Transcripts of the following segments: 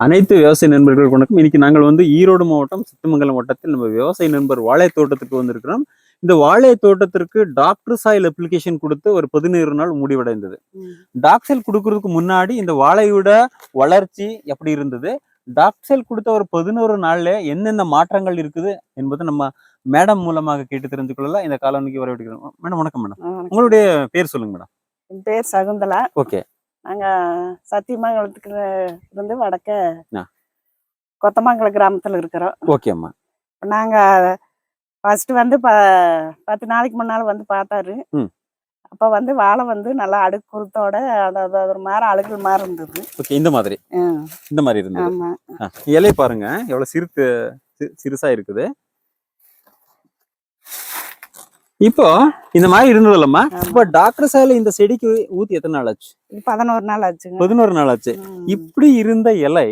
அனைத்து விவசாய நண்பர்களுக்கு வணக்கம். இன்னைக்கு நாங்கள் ஈரோடு மாவட்டம் சித்தமங்கலம் வட்டத்தில் நம்ம விவசாய நண்பர் வாழை தோட்டத்துக்கு வந்திருக்கிறோம். இந்த வாழை தோட்டத்திற்கு டாக்டர் சாயில் அப்ளிகேஷன் கொடுத்து ஒரு 17 நாள் முடிவடைந்தது. டாக்டர் கொடுக்கறதுக்கு முன்னாடி இந்த வாழையோட வளர்ச்சி எப்படி இருந்தது, டாக்டர் கொடுத்த ஒரு 11 நாள்ல என்னென்ன மாற்றங்கள் இருக்குது என்பது நம்ம மேடம் மூலமாக கேட்டு தெரிஞ்சு கொள்ளலாம். இந்த காலனிக்கு வரவேற்கிறோம். மேடம் வணக்கம். மேடம் உங்களுடைய பேர் சொல்லுங்க. மேடம் என் பேர் சகுந்தலா. ஓகே. நாங்க சத்தியமங்கலத்துக்கு இருந்து வடக்க கொத்தமங்கலம் கிராமத்துல இருக்கிறோம். ஓகேம்மா. நாங்க ஃபர்ஸ்ட் 10 நாளைக்கு முன்னால பார்த்தாரு. அப்ப வாழை நல்லா அடுக்கு குருத்தோட அதாவது ஒரு மாதிரி அழுகல் மாதிரி இருந்தது. ஓகே. இந்த மாதிரி இருந்தது. ஆமா. இலை பாருங்க எவ்வளவு சிறுசா இருக்குது. இப்போ இந்த மாதிரி இருந்தது இல்லம்மா. இப்ப டாக்டர் சாயில இந்த செடிக்கு ஊத்தி எத்தனை நாள் ஆச்சு? 11 நாள் ஆச்சு. 11 நாள் ஆச்சு. இப்படி இருந்த இலை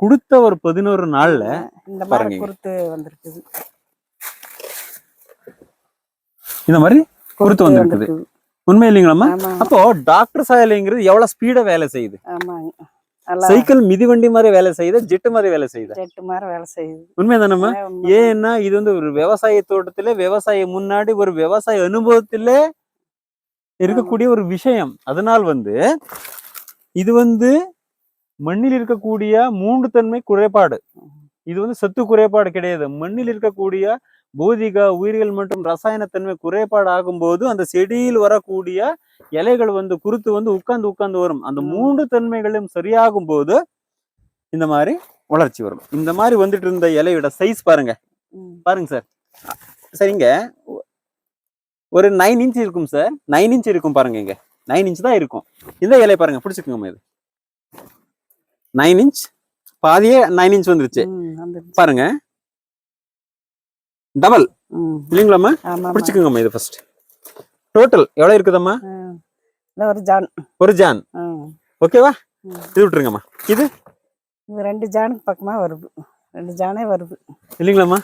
கொடுத்த ஒரு 11 நாள்ல இந்த மாதிரி குருத்து வந்திருக்குது. இந்த மாதிரி குருத்து வந்திருக்குது. உண்மை இல்லைங்களாம்மா? அப்போ டாக்டர் சாயிலுங்கிறது எவ்வளவு ஸ்பீடா வேலை செய்யுது. சைக்கிள் மிதிவண்டி மாதிரி வேலை செய்யுது, ஜெட்டு மாதிரி வேலை செய்யுது. உண்மைதானம்மா? ஏன்னா இது ஒரு விவசாய தோட்டத்துல விவசாய முன்னாடி ஒரு விவசாய அனுபவத்துல இருக்கக்கூடிய ஒரு விஷயம். அதனால் இது மண்ணில் இருக்கக்கூடிய 3 தன்மை குறைபாடு. இது சத்து குறைபாடு கிடையாது. மண்ணில் இருக்கக்கூடிய பௌதிக உயிரியல் மற்றும் ரசாயன தன்மை குறைபாடு ஆகும்போது அந்த செடியில் வரக்கூடிய இலைகள் குருத்து உட்கார்ந்து வரும். அந்த 3 தன்மைகளும் சரியாகும் போது இந்த மாதிரி வளர்ச்சி வரும். இந்த மாதிரி வந்துட்டு இருந்த இலையோட சைஸ் பாருங்க சார். சரிங்க, ஒரு 9 இன்ச் இருக்கும் சார். 9 இன்ச் இருக்கும் பாருங்க. இங்க 9 இன்ச் தான் இருக்கும். இந்த இலை பாருங்க, பிடிச்சுக்கோங்க. இது 9 இன்ச், பாதியே 9 இன்ச் வந்துருச்சு பாருங்க. டபுள் இல்லைங்களாம்மா? பிடிச்சுக்கோங்கம்மா. இது ஃபர்ஸ்ட் டோட்டல் எவ்வளவு இருக்குதம்மா? ஒரு ஜான். ஓகேவா? இது விட்டுருங்கம்மா. இது 2 ஜானுக்கு பக்கமா வருது. 2 ஜானே வருது இல்லைங்களாம்மா?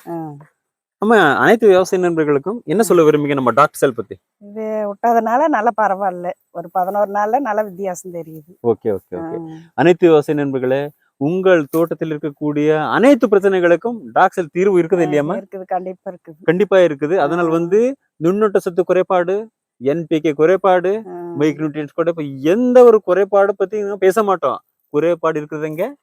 ஆமா. அனைத்து விவசாய நண்பர்களுக்கும் என்ன சொல்ல விரும்புங்க நம்ம டாக்டர் சாயில் பத்தி? இது விட்டதுனால நல்லா பரவாயில்ல. ஒரு 11 நாள்ல நல்ல வித்தியாசம் தெரியுது. Okay okay okay. அனைத்து விவசாய நண்பர்களே, உங்கள் தோட்டத்தில் இருக்கக்கூடிய அனைத்து பிரச்சனைகளுக்கும் டாக்டர் தீர்வு இருக்குது இல்லையாமா? இருக்குது, கண்டிப்பா இருக்குது. அதனால் நுண்ணூட்ட சத்து குறைபாடு, NPK குறைபாடு, மைக்ரோ நியூட்ரியன்ஸ் குறைபாடு, எந்த ஒரு குறைபாடு பத்தி பேச மாட்டோம். குறைபாடு இருக்குதுங்க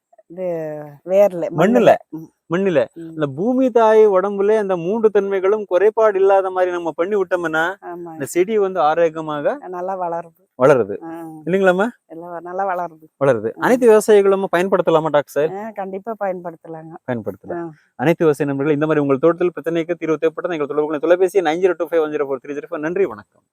மண்ணுல. இந்த பூமி தாய் உடம்புல அந்த 3 தன்மைகளும் குறைபாடு இல்லாத மாதிரி நம்ம பண்ணி விட்டோம்னா இந்த செடி ஆரோக்கியமாக நல்லா வளருது இல்லைங்களாம்மா? நல்லா வளருது. அனைத்து விவசாயிகளும் பயன்படுத்தலாமா டாக்டர் சார்? கண்டிப்பா பயன்படுத்தலாம். அனைத்து விவசாய நண்பர்கள் இந்த மாதிரி உங்கள் தோட்டத்தில் பிரச்சனைக்கு தீர்வு தேவைப்பட்டது எங்கள் தொலைபேசி 9025104305. நன்றி, வணக்கம்.